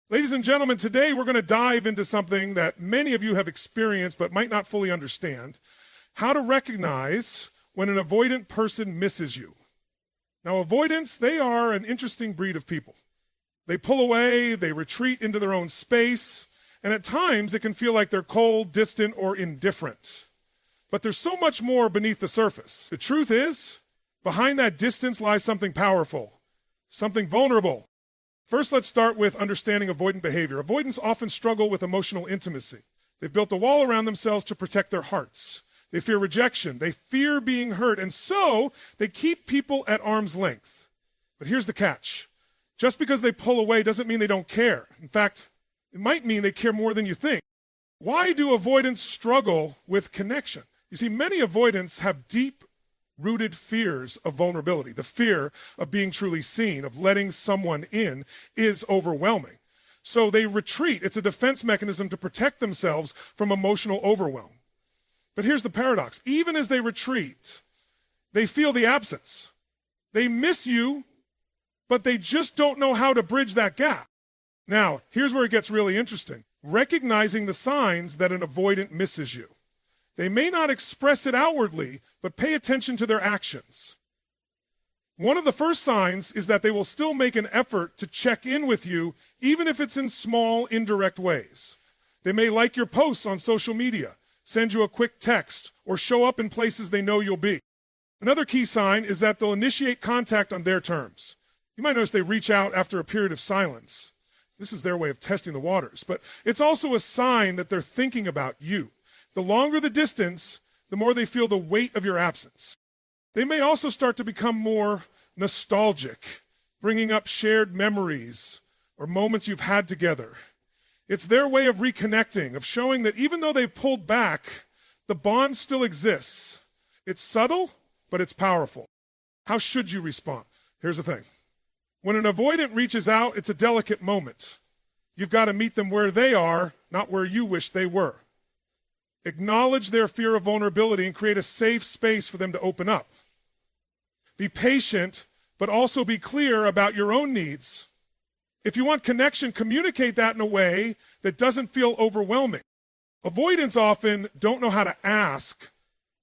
Ladies and gentlemen, today we're going to dive into something that many of you have experienced but might not fully understand: how to recognize when an avoidant person misses you. Now, avoidants, they are an interesting breed of people. They pull away, they retreat into their own space, and at times it can feel like they're cold, distant, or indifferent. But there's so much more beneath the surface. The truth is, behind that distance lies something powerful, something vulnerable. First, let's start with understanding avoidant behavior. Avoidants often struggle with emotional intimacy. They've built a wall around themselves to protect their hearts. They fear rejection. They fear being hurt. And so they keep people at arm's length. But here's the catch. Just because they pull away doesn't mean they don't care. In fact, it might mean they care more than you think. Why do avoidants struggle with connection? You see, many avoidants have deep-rooted fears of vulnerability. The fear of being truly seen, of letting someone in, is overwhelming. So they retreat. It's a defense mechanism to protect themselves from emotional overwhelm. But here's the paradox. Even as they retreat, they feel the absence. They miss you, but they just don't know how to bridge that gap. Now, here's where it gets really interesting. Recognizing the signs that an avoidant misses you. They may not express it outwardly, but pay attention to their actions. One of the first signs is that they will still make an effort to check in with you, even if it's in small, indirect ways. They may like your posts on social media, send you a quick text, or show up in places they know you'll be. Another key sign is that they'll initiate contact on their terms. You might notice they reach out after a period of silence. This is their way of testing the waters, but it's also a sign that they're thinking about you. The longer the distance, the more they feel the weight of your absence. They may also start to become more nostalgic, bringing up shared memories or moments you've had together. It's their way of reconnecting, of showing that even though they've pulled back, the bond still exists. It's subtle, but it's powerful. How should you respond? Here's the thing. When an avoidant reaches out, it's a delicate moment. You've got to meet them where they are, not where you wish they were. Acknowledge their fear of vulnerability and create a safe space for them to open up. Be patient, but also be clear about your own needs. If you want connection, communicate that in a way that doesn't feel overwhelming. Avoidants often don't know how to ask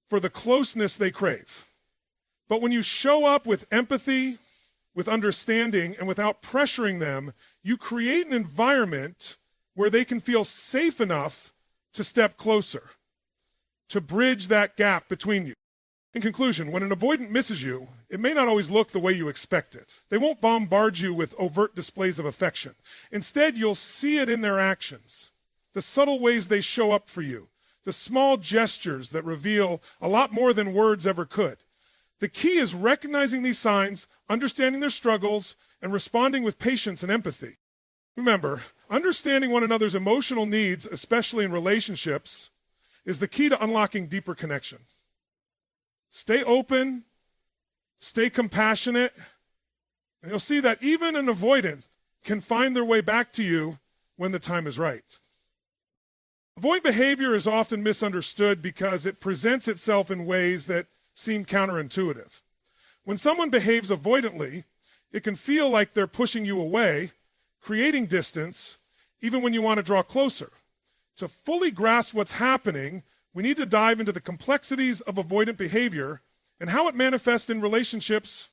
for the closeness they crave. But when you show up with empathy, with understanding, and without pressuring them, you create an environment where they can feel safe enough to step closer, to bridge that gap between you. In conclusion, when an avoidant misses you, it may not always look the way you expect it. They won't bombard you with overt displays of affection. Instead, you'll see it in their actions, the subtle ways they show up for you, the small gestures that reveal a lot more than words ever could. The key is recognizing these signs, understanding their struggles, and responding with patience and empathy. Remember, understanding one another's emotional needs, especially in relationships, is the key to unlocking deeper connection. Stay open, stay compassionate, and you'll see that even an avoidant can find their way back to you when the time is right. Avoidant behavior is often misunderstood because it presents itself in ways that seem counterintuitive. When someone behaves avoidantly, it can feel like they're pushing you away, creating distance, even when you want to draw closer. To fully grasp what's happening, we need to dive into the complexities of avoidant behavior and how it manifests in relationships.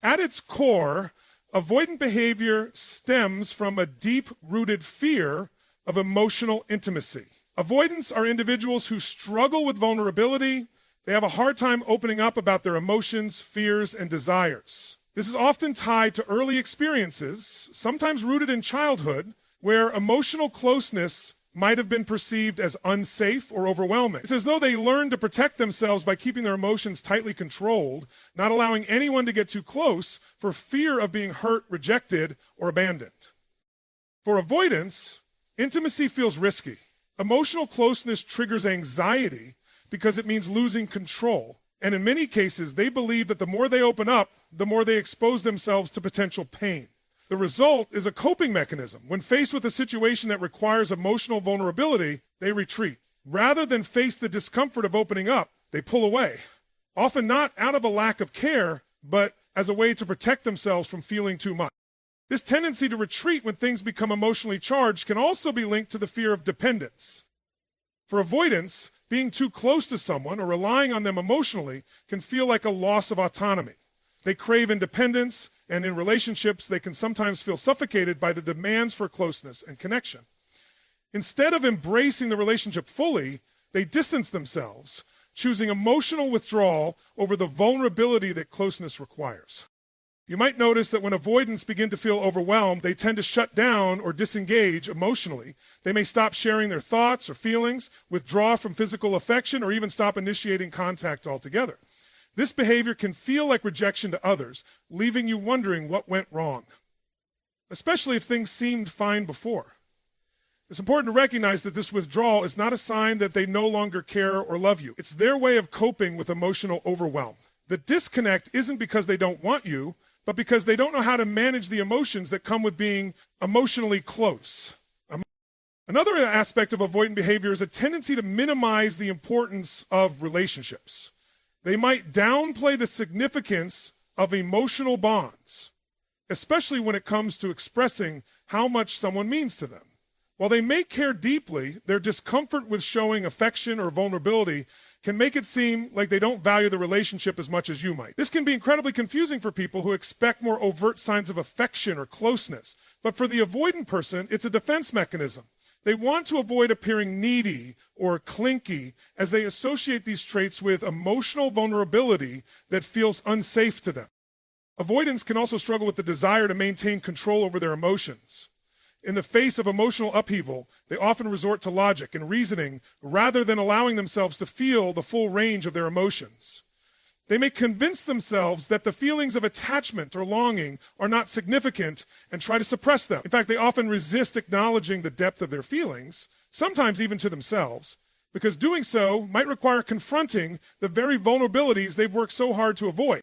At its core, avoidant behavior stems from a deep-rooted fear of emotional intimacy. Avoidants are individuals who struggle with vulnerability. They have a hard time opening up about their emotions, fears, and desires. This is often tied to early experiences, sometimes rooted in childhood, where emotional closeness might have been perceived as unsafe or overwhelming. It's as though they learned to protect themselves by keeping their emotions tightly controlled, not allowing anyone to get too close for fear of being hurt, rejected, or abandoned. For avoidants, intimacy feels risky. Emotional closeness triggers anxiety because it means losing control. And in many cases, they believe that the more they open up, the more they expose themselves to potential pain. The result is a coping mechanism. When faced with a situation that requires emotional vulnerability, they retreat. Rather than face the discomfort of opening up, they pull away. Often not out of a lack of care, but as a way to protect themselves from feeling too much. This tendency to retreat when things become emotionally charged can also be linked to the fear of dependence. For avoidants, being too close to someone or relying on them emotionally can feel like a loss of autonomy. They crave independence, and in relationships, they can sometimes feel suffocated by the demands for closeness and connection. Instead of embracing the relationship fully, they distance themselves, choosing emotional withdrawal over the vulnerability that closeness requires. You might notice that when avoidants begin to feel overwhelmed, they tend to shut down or disengage emotionally. They may stop sharing their thoughts or feelings, withdraw from physical affection, or even stop initiating contact altogether. This behavior can feel like rejection to others, leaving you wondering what went wrong, especially if things seemed fine before. It's important to recognize that this withdrawal is not a sign that they no longer care or love you. It's their way of coping with emotional overwhelm. The disconnect isn't because they don't want you, but because they don't know how to manage the emotions that come with being emotionally close. Another aspect of avoidant behavior is a tendency to minimize the importance of relationships. They might downplay the significance of emotional bonds, especially when it comes to expressing how much someone means to them. While they may care deeply, their discomfort with showing affection or vulnerability can make it seem like they don't value the relationship as much as you might. This can be incredibly confusing for people who expect more overt signs of affection or closeness. But for the avoidant person, it's a defense mechanism. They want to avoid appearing needy or clinky as they associate these traits with emotional vulnerability that feels unsafe to them. Avoidants can also struggle with the desire to maintain control over their emotions. In the face of emotional upheaval, they often resort to logic and reasoning rather than allowing themselves to feel the full range of their emotions. They may convince themselves that the feelings of attachment or longing are not significant and try to suppress them. In fact, they often resist acknowledging the depth of their feelings, sometimes even to themselves, because doing so might require confronting the very vulnerabilities they've worked so hard to avoid.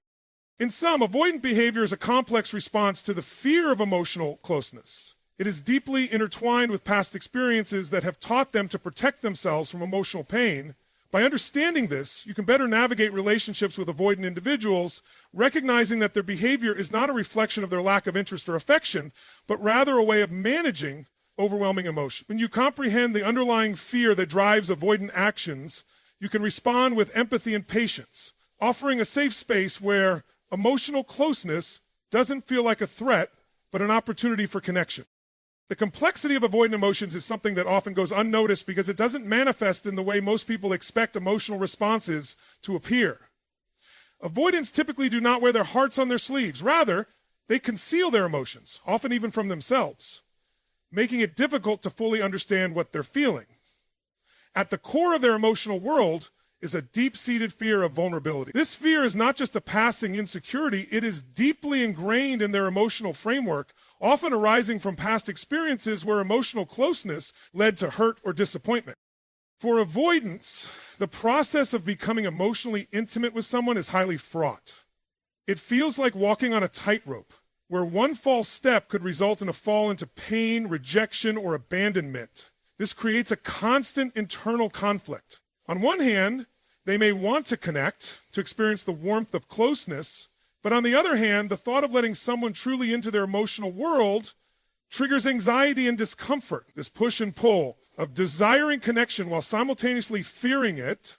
In sum, avoidant behavior is a complex response to the fear of emotional closeness. It is deeply intertwined with past experiences that have taught them to protect themselves from emotional pain. By understanding this, you can better navigate relationships with avoidant individuals, recognizing that their behavior is not a reflection of their lack of interest or affection, but rather a way of managing overwhelming emotion. When you comprehend the underlying fear that drives avoidant actions, you can respond with empathy and patience, offering a safe space where emotional closeness doesn't feel like a threat, but an opportunity for connection. The complexity of avoidant emotions is something that often goes unnoticed because it doesn't manifest in the way most people expect emotional responses to appear. Avoidants typically do not wear their hearts on their sleeves. Rather, they conceal their emotions, often even from themselves, making it difficult to fully understand what they're feeling. At the core of their emotional world is a deep-seated fear of vulnerability. This fear is not just a passing insecurity, it is deeply ingrained in their emotional framework, often arising from past experiences where emotional closeness led to hurt or disappointment. For avoidants, the process of becoming emotionally intimate with someone is highly fraught. It feels like walking on a tightrope, where one false step could result in a fall into pain, rejection, or abandonment. This creates a constant internal conflict. On one hand, they may want to connect, to experience the warmth of closeness, but on the other hand, the thought of letting someone truly into their emotional world triggers anxiety and discomfort. This push and pull of desiring connection while simultaneously fearing it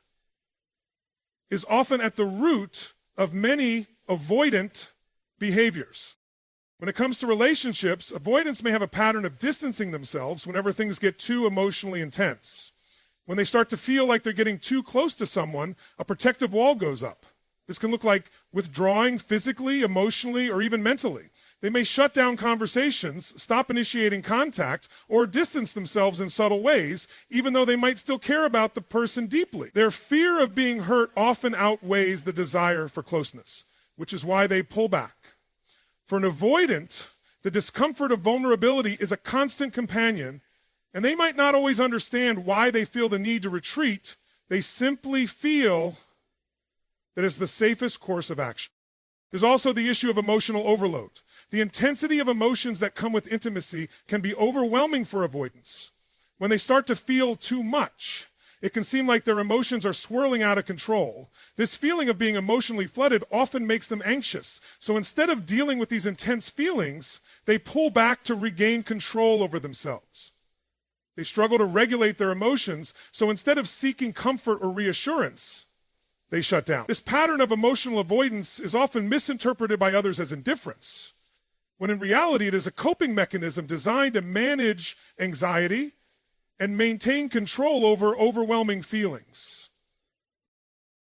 is often at the root of many avoidant behaviors. When it comes to relationships, avoidants may have a pattern of distancing themselves whenever things get too emotionally intense. When they start to feel like they're getting too close to someone, a protective wall goes up. This can look like withdrawing physically, emotionally, or even mentally. They may shut down conversations, stop initiating contact, or distance themselves in subtle ways, even though they might still care about the person deeply. Their fear of being hurt often outweighs the desire for closeness, which is why they pull back. For an avoidant, the discomfort of vulnerability is a constant companion, and they might not always understand why they feel the need to retreat. They simply feel that it's the safest course of action. There's also the issue of emotional overload. The intensity of emotions that come with intimacy can be overwhelming for avoidants. When they start to feel too much, It can seem like their emotions are swirling out of control. This feeling of being emotionally flooded often makes them anxious. So instead of dealing with these intense feelings, they pull back to regain control over themselves. They struggle to regulate their emotions, so instead of seeking comfort or reassurance, they shut down. This pattern of emotional avoidance is often misinterpreted by others as indifference, when in reality it is a coping mechanism designed to manage anxiety and maintain control over overwhelming feelings.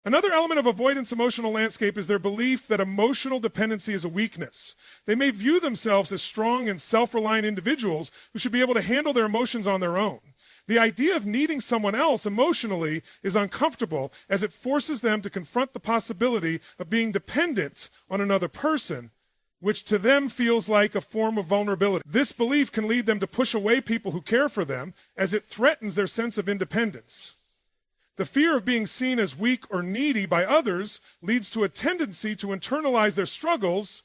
Another element of avoidance emotional landscape is their belief that emotional dependency is a weakness. They may view themselves as strong and self-reliant individuals who should be able to handle their emotions on their own. The idea of needing someone else emotionally is uncomfortable, as it forces them to confront the possibility of being dependent on another person, which to them feels like a form of vulnerability. This belief can lead them to push away people who care for them, as it threatens their sense of independence. The fear of being seen as weak or needy by others leads to a tendency to internalize their struggles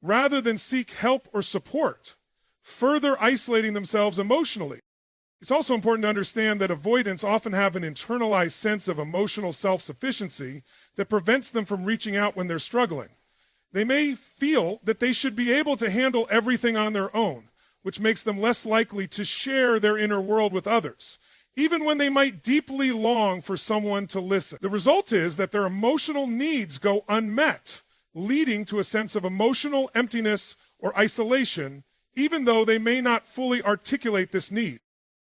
rather than seek help or support, further isolating themselves emotionally. It's also important to understand that avoidants often have an internalized sense of emotional self-sufficiency that prevents them from reaching out when they're struggling. They may feel that they should be able to handle everything on their own, which makes them less likely to share their inner world with others, even when they might deeply long for someone to listen. The result is that their emotional needs go unmet, leading to a sense of emotional emptiness or isolation, even though they may not fully articulate this need.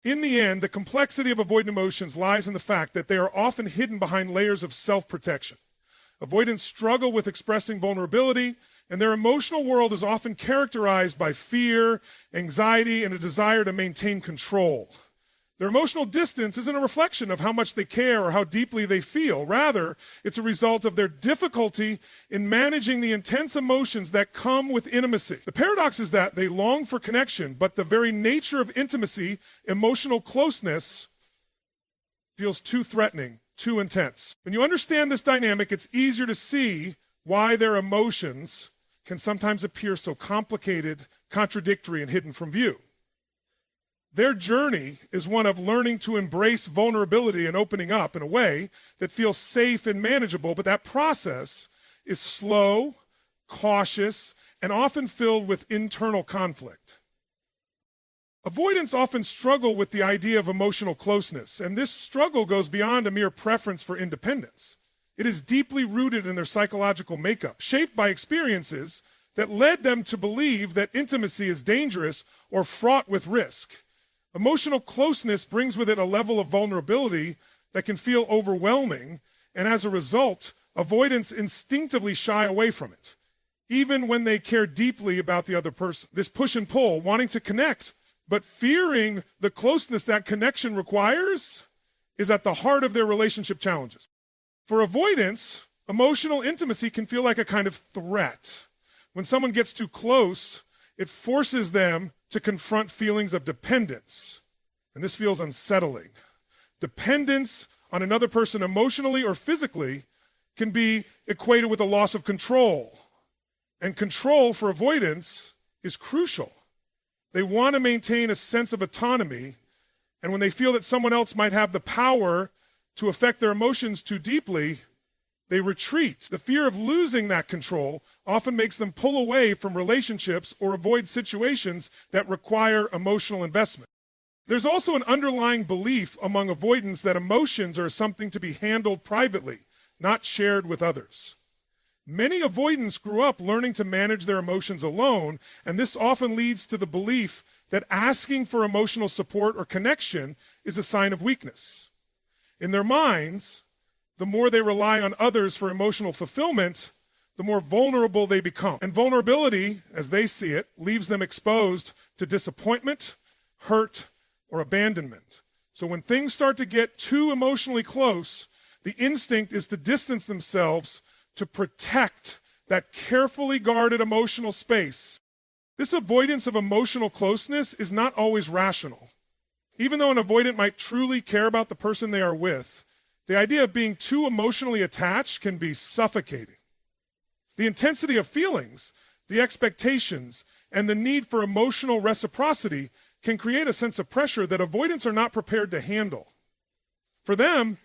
In the end, the complexity of avoidant emotions lies in the fact that they are often hidden behind layers of self-protection. Avoidants struggle with expressing vulnerability, and their emotional world is often characterized by fear, anxiety, and a desire to maintain control. Their emotional distance isn't a reflection of how much they care or how deeply they feel. Rather, it's a result of their difficulty in managing the intense emotions that come with intimacy. The paradox is that they long for connection, but the very nature of intimacy, emotional closeness, feels too threatening, too intense. When you understand this dynamic, it's easier to see why their emotions can sometimes appear so complicated, contradictory, and hidden from view. Their journey is one of learning to embrace vulnerability and opening up in a way that feels safe and manageable, but that process is slow, cautious, and often filled with internal conflict. Avoidants often struggle with the idea of emotional closeness, and this struggle goes beyond a mere preference for independence. It is deeply rooted in their psychological makeup, shaped by experiences that led them to believe that intimacy is dangerous or fraught with risk. Emotional closeness brings with it a level of vulnerability that can feel overwhelming, and as a result, avoidants instinctively shy away from it, even when they care deeply about the other person. This push and pull, wanting to connect, but fearing the closeness that connection requires, is at the heart of their relationship challenges. For avoidants, emotional intimacy can feel like a kind of threat. When someone gets too close, it forces them to confront feelings of dependence, and this feels unsettling. Dependence on another person emotionally or physically can be equated with a loss of control, and control for avoidance is crucial. They want to maintain a sense of autonomy, and when they feel that someone else might have the power to affect their emotions too deeply, they retreat. The fear of losing that control often makes them pull away from relationships or avoid situations that require emotional investment. There's also an underlying belief among avoidants that emotions are something to be handled privately, not shared with others. Many avoidants grew up learning to manage their emotions alone, and this often leads to the belief that asking for emotional support or connection is a sign of weakness. In their minds, the more they rely on others for emotional fulfillment, the more vulnerable they become. And vulnerability, as they see it, leaves them exposed to disappointment, hurt, or abandonment. So when things start to get too emotionally close, the instinct is to distance themselves to protect that carefully guarded emotional space. This avoidance of emotional closeness is not always rational. Even though an avoidant might truly care about the person they are with, the idea of being too emotionally attached can be suffocating. The intensity of feelings, the expectations, and the need for emotional reciprocity can create a sense of pressure that avoidants are not prepared to handle. For them,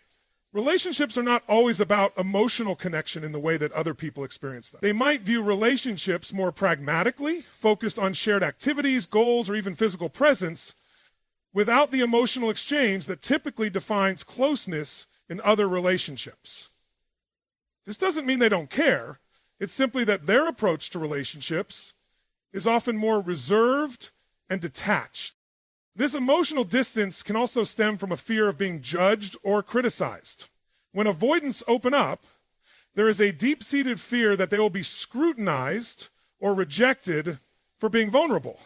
relationships are not always about emotional connection in the way that other people experience them. They might view relationships more pragmatically, focused on shared activities, goals, or even physical presence, without the emotional exchange that typically defines closeness in other relationships. This doesn't mean they don't care. It's simply that their approach to relationships is often more reserved and detached. This emotional distance can also stem from a fear of being judged or criticized. When avoidants open up, there is a deep-seated fear that they will be scrutinized or rejected for being vulnerable.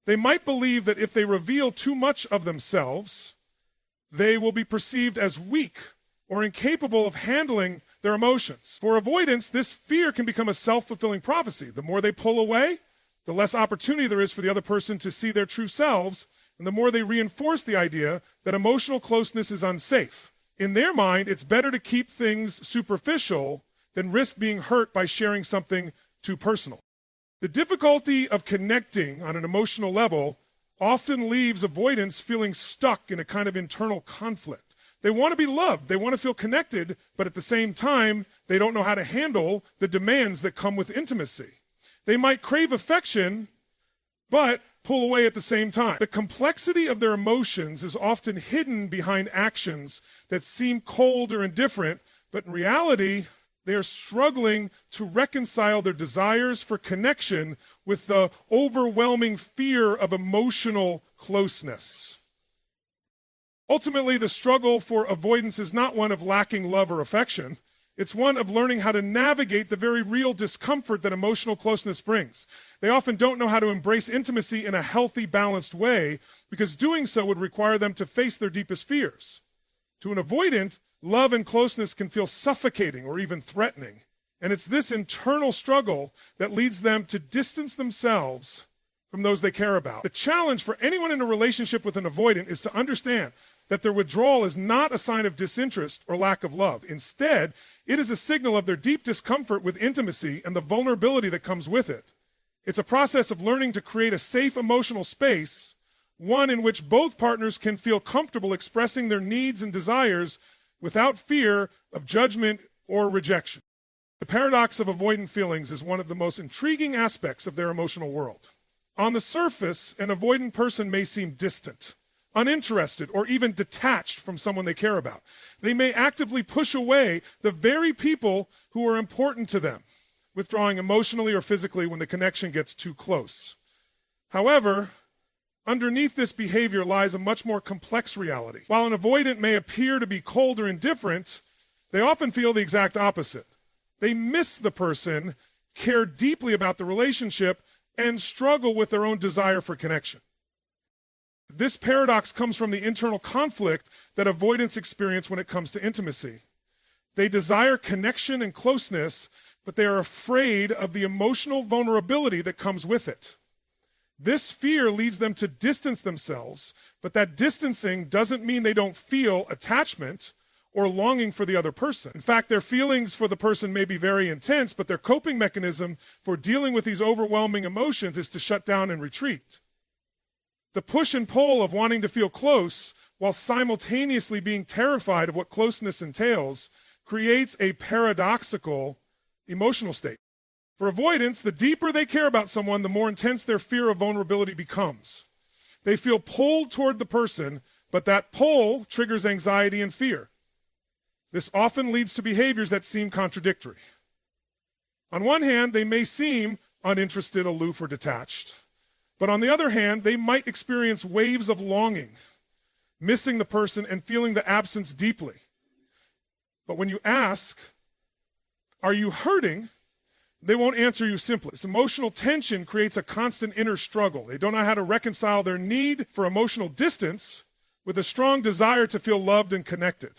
They might believe that if they reveal too much of themselves, they will be perceived as weak or incapable of handling their emotions. For avoidants, this fear can become a self-fulfilling prophecy. The more they pull away, the less opportunity there is for the other person to see their true selves, and the more they reinforce the idea that emotional closeness is unsafe. In their mind, it's better to keep things superficial than risk being hurt by sharing something too personal. The difficulty of connecting on an emotional level often leaves avoidants feeling stuck in a kind of internal conflict. They want to be loved, they want to feel connected, but at the same time, they don't know how to handle the demands that come with intimacy. They might crave affection, but pull away at the same time. The complexity of their emotions is often hidden behind actions that seem cold or indifferent, but in reality, they are struggling to reconcile their desires for connection with the overwhelming fear of emotional closeness. Ultimately, the struggle for avoidance is not one of lacking love or affection. It's one of learning how to navigate the very real discomfort that emotional closeness brings. They often don't know how to embrace intimacy in a healthy, balanced way because doing so would require them to face their deepest fears. To an avoidant, love and closeness can feel suffocating or even threatening. And it's this internal struggle that leads them to distance themselves from those they care about. The challenge for anyone in a relationship with an avoidant is to understand that their withdrawal is not a sign of disinterest or lack of love. Instead, it is a signal of their deep discomfort with intimacy and the vulnerability that comes with it. It's a process of learning to create a safe emotional space, one in which both partners can feel comfortable expressing their needs and desires without fear of judgment or rejection. The paradox of avoidant feelings is one of the most intriguing aspects of their emotional world. On the surface, an avoidant person may seem distant, uninterested, or even detached from someone they care about. They may actively push away the very people who are important to them, withdrawing emotionally or physically when the connection gets too close. However, underneath this behavior lies a much more complex reality. While an avoidant may appear to be cold or indifferent, they often feel the exact opposite. They miss the person, care deeply about the relationship, and struggle with their own desire for connection. This paradox comes from the internal conflict that avoidants experience when it comes to intimacy. They desire connection and closeness, but they are afraid of the emotional vulnerability that comes with it. This fear leads them to distance themselves, but that distancing doesn't mean they don't feel attachment or longing for the other person. In fact, their feelings for the person may be very intense, but their coping mechanism for dealing with these overwhelming emotions is to shut down and retreat. The push and pull of wanting to feel close while simultaneously being terrified of what closeness entails creates a paradoxical emotional state. For avoidants, the deeper they care about someone, the more intense their fear of vulnerability becomes. They feel pulled toward the person, but that pull triggers anxiety and fear. This often leads to behaviors that seem contradictory. On one hand, they may seem uninterested, aloof, or detached. But on the other hand, they might experience waves of longing, missing the person and feeling the absence deeply. But when you ask, "Are you hurting?" they won't answer you simply. This emotional tension creates a constant inner struggle. They don't know how to reconcile their need for emotional distance with a strong desire to feel loved and connected.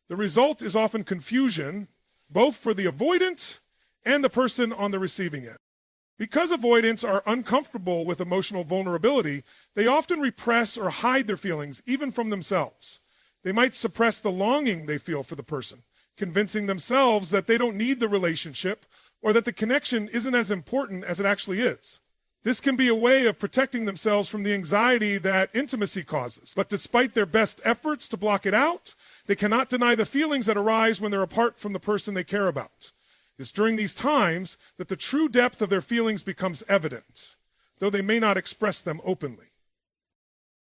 The result is often confusion, both for the avoidant and the person on the receiving end. Because avoidants are uncomfortable with emotional vulnerability, they often repress or hide their feelings, even from themselves. They might suppress the longing they feel for the person, convincing themselves that they don't need the relationship or that the connection isn't as important as it actually is. This can be a way of protecting themselves from the anxiety that intimacy causes. But despite their best efforts to block it out, they cannot deny the feelings that arise when they're apart from the person they care about. It's during these times that the true depth of their feelings becomes evident, though they may not express them openly.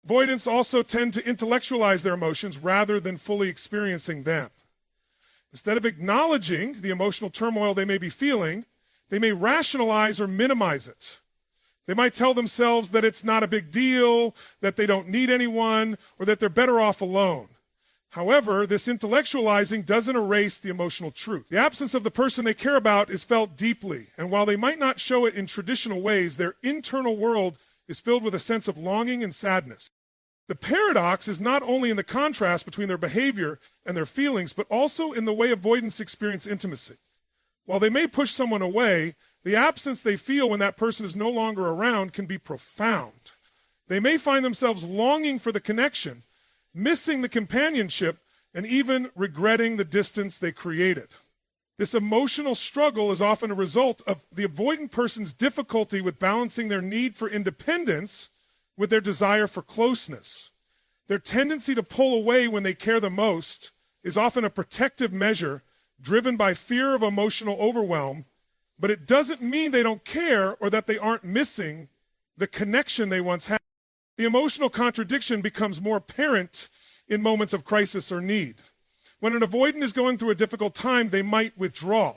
Avoidants also tend to intellectualize their emotions rather than fully experiencing them. Instead of acknowledging the emotional turmoil they may be feeling, they may rationalize or minimize it. They might tell themselves that it's not a big deal, that they don't need anyone, or that they're better off alone. However, this intellectualizing doesn't erase the emotional truth. The absence of the person they care about is felt deeply, and while they might not show it in traditional ways, their internal world is filled with a sense of longing and sadness. The paradox is not only in the contrast between their behavior and their feelings, but also in the way avoidants experience intimacy. While they may push someone away, the absence they feel when that person is no longer around can be profound. They may find themselves longing for the connection, missing the companionship, and even regretting the distance they created. This emotional struggle is often a result of the avoidant person's difficulty with balancing their need for independence with their desire for closeness. Their tendency to pull away when they care the most is often a protective measure driven by fear of emotional overwhelm, but it doesn't mean they don't care or that they aren't missing the connection they once had. The emotional contradiction becomes more apparent in moments of crisis or need. When an avoidant is going through a difficult time, they might withdraw,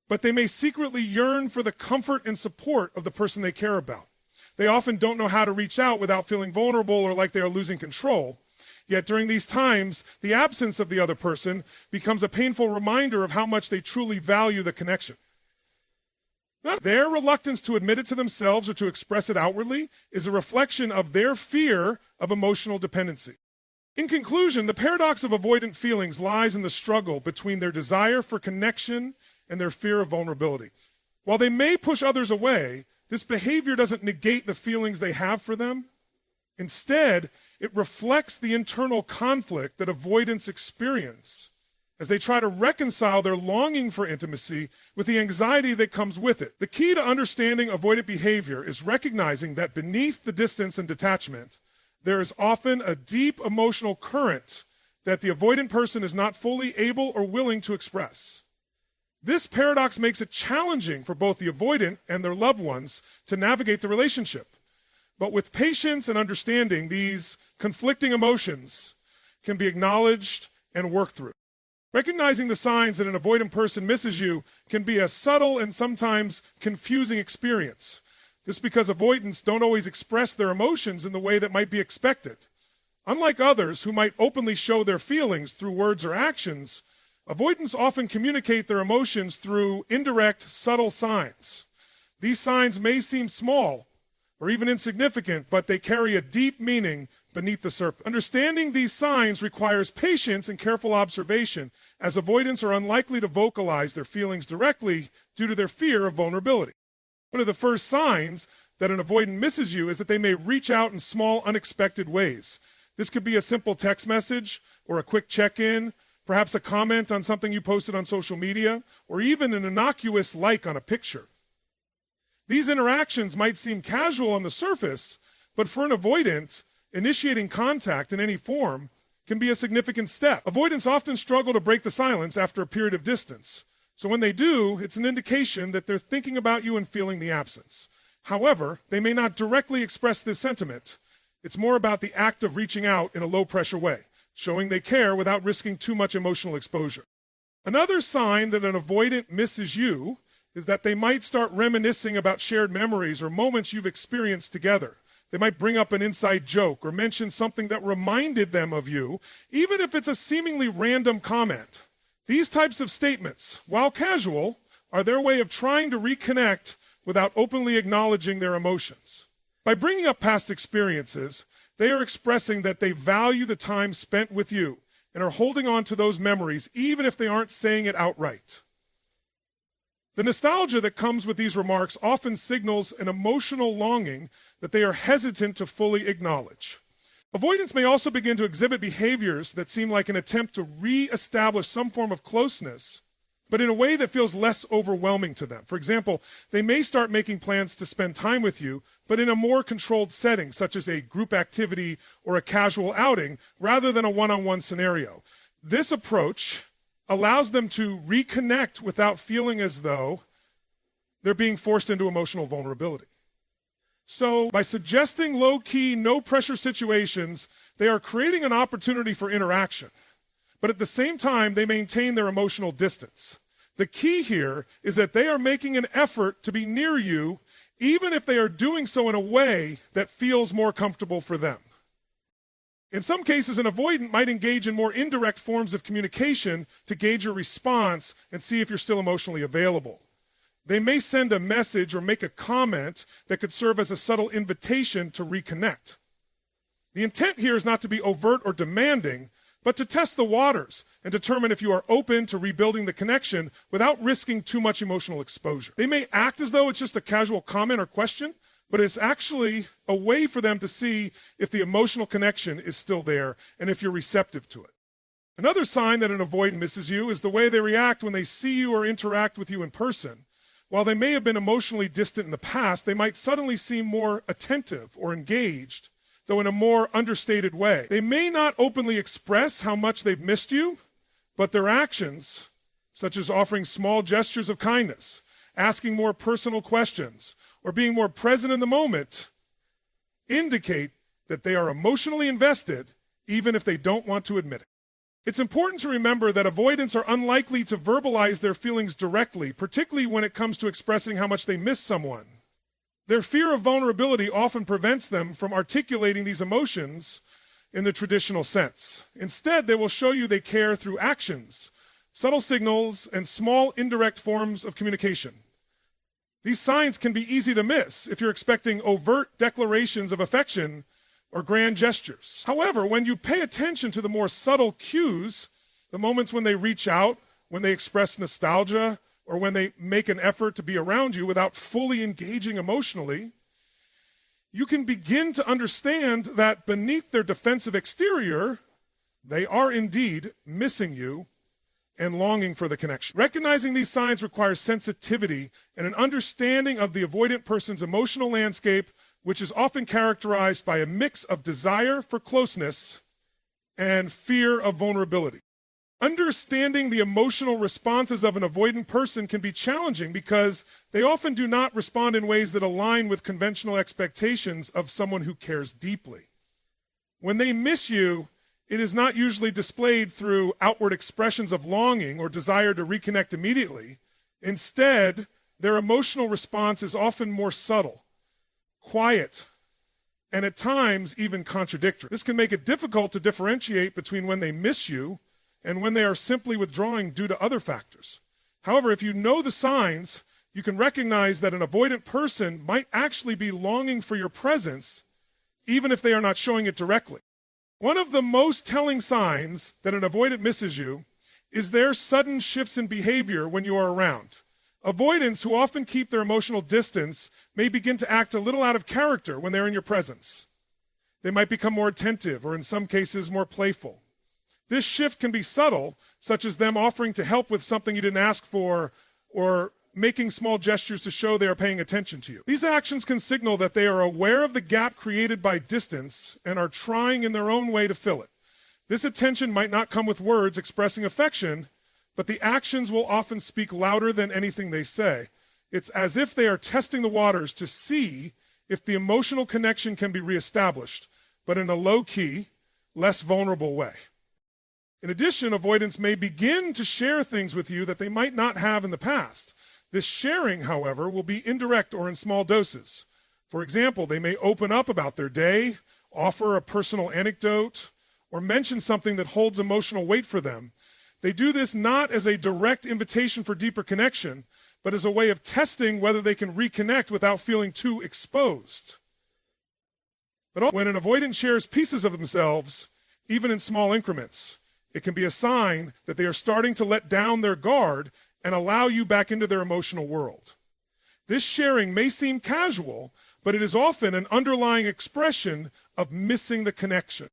but they may secretly yearn for the comfort and support of the person they care about. They often don't know how to reach out without feeling vulnerable or like they are losing control. Yet during these times, the absence of the other person becomes a painful reminder of how much they truly value the connection. Their reluctance to admit it to themselves or to express it outwardly is a reflection of their fear of emotional dependency. In conclusion, the paradox of avoidant feelings lies in the struggle between their desire for connection and their fear of vulnerability. While they may push others away, this behavior doesn't negate the feelings they have for them. Instead, it reflects the internal conflict that avoidants experience as they try to reconcile their longing for intimacy with the anxiety that comes with it. The key to understanding avoidant behavior is recognizing that beneath the distance and detachment, there is often a deep emotional current that the avoidant person is not fully able or willing to express. This paradox makes it challenging for both the avoidant and their loved ones to navigate the relationship. But with patience and understanding, these conflicting emotions can be acknowledged and worked through. Recognizing the signs that an avoidant person misses you can be a subtle and sometimes confusing experience. This is because avoidants don't always express their emotions in the way that might be expected. Unlike others who might openly show their feelings through words or actions, avoidants often communicate their emotions through indirect, subtle signs. These signs may seem small or even insignificant, but they carry a deep meaning beneath the surface. Understanding these signs requires patience and careful observation, as avoidants are unlikely to vocalize their feelings directly due to their fear of vulnerability. One of the first signs that an avoidant misses you is that they may reach out in small, unexpected ways. This could be a simple text message or a quick check-in, perhaps a comment on something you posted on social media, or even an innocuous like on a picture. These interactions might seem casual on the surface, but for an avoidant, initiating contact in any form can be a significant step. Avoidants often struggle to break the silence after a period of distance. So when they do, it's an indication that they're thinking about you and feeling the absence. However, they may not directly express this sentiment. It's more about the act of reaching out in a low-pressure way, showing they care without risking too much emotional exposure. Another sign that an avoidant misses you is that they might start reminiscing about shared memories or moments you've experienced together. They might bring up an inside joke or mention something that reminded them of you, even if it's a seemingly random comment. These types of statements, while casual, are their way of trying to reconnect without openly acknowledging their emotions. By bringing up past experiences, they are expressing that they value the time spent with you and are holding on to those memories even if they aren't saying it outright. The nostalgia that comes with these remarks often signals an emotional longing that they are hesitant to fully acknowledge. Avoidants may also begin to exhibit behaviors that seem like an attempt to re-establish some form of closeness, but in a way that feels less overwhelming to them. For example, they may start making plans to spend time with you, but in a more controlled setting, such as a group activity or a casual outing, rather than a one-on-one scenario. This approach allows them to reconnect without feeling as though they're being forced into emotional vulnerability. So by suggesting low-key, no-pressure situations, they are creating an opportunity for interaction. But at the same time, they maintain their emotional distance. The key here is that they are making an effort to be near you, even if they are doing so in a way that feels more comfortable for them. In some cases, an avoidant might engage in more indirect forms of communication to gauge your response and see if you're still emotionally available. They may send a message or make a comment that could serve as a subtle invitation to reconnect. The intent here is not to be overt or demanding, but to test the waters and determine if you are open to rebuilding the connection without risking too much emotional exposure. They may act as though it's just a casual comment or question, but it's actually a way for them to see if the emotional connection is still there and if you're receptive to it. Another sign that an avoidant misses you is the way they react when they see you or interact with you in person. While they may have been emotionally distant in the past, they might suddenly seem more attentive or engaged, though in a more understated way. They may not openly express how much they've missed you, but their actions, such as offering small gestures of kindness, asking more personal questions, or being more present in the moment, indicate that they are emotionally invested, even if they don't want to admit it. It's important to remember that avoidants are unlikely to verbalize their feelings directly, particularly when it comes to expressing how much they miss someone. Their fear of vulnerability often prevents them from articulating these emotions in the traditional sense. Instead, they will show you they care through actions, subtle signals, and small indirect forms of communication. These signs can be easy to miss if you're expecting overt declarations of affection or grand gestures. However, when you pay attention to the more subtle cues, the moments when they reach out, when they express nostalgia, or when they make an effort to be around you without fully engaging emotionally, you can begin to understand that beneath their defensive exterior, they are indeed missing you and longing for the connection. Recognizing these signs requires sensitivity and an understanding of the avoidant person's emotional landscape, which is often characterized by a mix of desire for closeness and fear of vulnerability. Understanding the emotional responses of an avoidant person can be challenging because they often do not respond in ways that align with conventional expectations of someone who cares deeply. When they miss you, it is not usually displayed through outward expressions of longing or desire to reconnect immediately. Instead, their emotional response is often more subtle, quiet, and at times even contradictory. This can make it difficult to differentiate between when they miss you and when they are simply withdrawing due to other factors. However, if you know the signs, you can recognize that an avoidant person might actually be longing for your presence, even if they are not showing it directly. One of the most telling signs that an avoidant misses you is their sudden shifts in behavior when you are around. Avoidants who often keep their emotional distance may begin to act a little out of character when they're in your presence. They might become more attentive or in some cases more playful. This shift can be subtle, such as them offering to help with something you didn't ask for or making small gestures to show they are paying attention to you. These actions can signal that they are aware of the gap created by distance and are trying in their own way to fill it. This attention might not come with words expressing affection, but the actions will often speak louder than anything they say. It's as if they are testing the waters to see if the emotional connection can be reestablished, but in a low-key, less vulnerable way. In addition, avoidants may begin to share things with you that they might not have in the past. This sharing, however, will be indirect or in small doses. For example, they may open up about their day, offer a personal anecdote, or mention something that holds emotional weight for them. They do this not as a direct invitation for deeper connection, but as a way of testing whether they can reconnect without feeling too exposed. But when an avoidant shares pieces of themselves, even in small increments, it can be a sign that they are starting to let down their guard and allow you back into their emotional world. This sharing may seem casual, but it is often an underlying expression of missing the connection.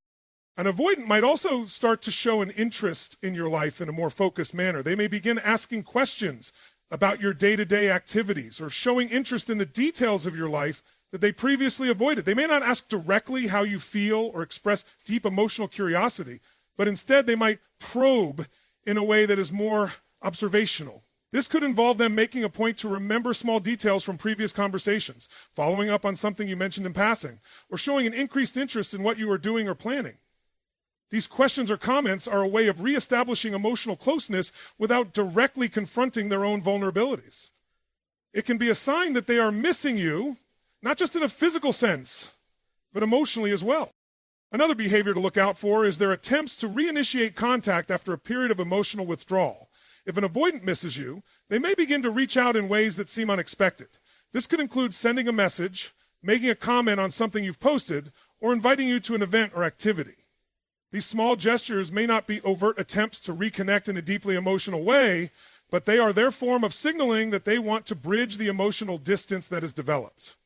An avoidant might also start to show an interest in your life in a more focused manner. They may begin asking questions about your day-to-day activities or showing interest in the details of your life that they previously avoided. They may not ask directly how you feel or express deep emotional curiosity, but instead they might probe in a way that is more observational. This could involve them making a point to remember small details from previous conversations, following up on something you mentioned in passing, or showing an increased interest in what you are doing or planning. These questions or comments are a way of reestablishing emotional closeness without directly confronting their own vulnerabilities. It can be a sign that they are missing you, not just in a physical sense, but emotionally as well. Another behavior to look out for is their attempts to reinitiate contact after a period of emotional withdrawal. If an avoidant misses you, they may begin to reach out in ways that seem unexpected. This could include sending a message, making a comment on something you've posted, or inviting you to an event or activity. These small gestures may not be overt attempts to reconnect in a deeply emotional way, but they are their form of signaling that they want to bridge the emotional distance that is developed.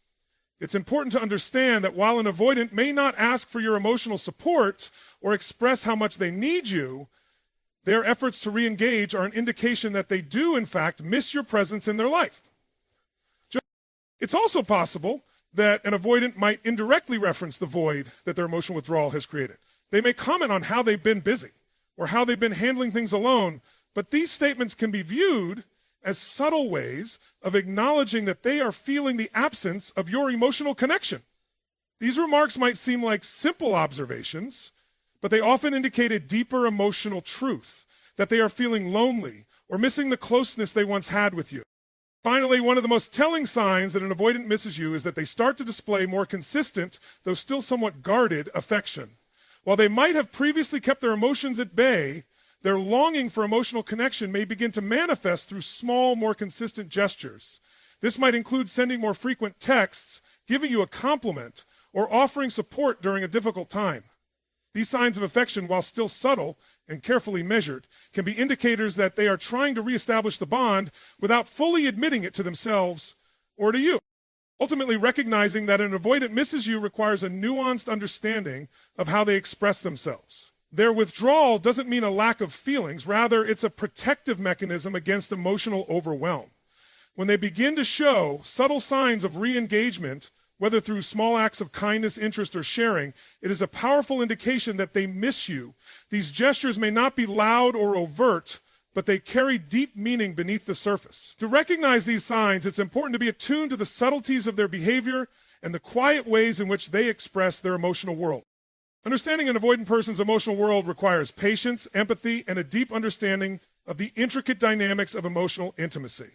It's important to understand that while an avoidant may not ask for your emotional support or express how much they need you, their efforts to re-engage are an indication that they do, in fact, miss your presence in their life. It's also possible that an avoidant might indirectly reference the void that their emotional withdrawal has created. They may comment on how they've been busy or how they've been handling things alone, but these statements can be viewed as subtle ways of acknowledging that they are feeling the absence of your emotional connection. These remarks might seem like simple observations, but they often indicate a deeper emotional truth, that they are feeling lonely or missing the closeness they once had with you. Finally, one of the most telling signs that an avoidant misses you is that they start to display more consistent, though still somewhat guarded, affection. While they might have previously kept their emotions at bay, their longing for emotional connection may begin to manifest through small, more consistent gestures. This might include sending more frequent texts, giving you a compliment, or offering support during a difficult time. These signs of affection, while still subtle and carefully measured, can be indicators that they are trying to reestablish the bond without fully admitting it to themselves or to you. Ultimately, recognizing that an avoidant misses you requires a nuanced understanding of how they express themselves. Their withdrawal doesn't mean a lack of feelings. Rather, it's a protective mechanism against emotional overwhelm. When they begin to show subtle signs of re-engagement, whether through small acts of kindness, interest, or sharing, it is a powerful indication that they miss you. These gestures may not be loud or overt, but they carry deep meaning beneath the surface. To recognize these signs, it's important to be attuned to the subtleties of their behavior and the quiet ways in which they express their emotional world. Understanding an avoidant person's emotional world requires patience, empathy, and a deep understanding of the intricate dynamics of emotional intimacy.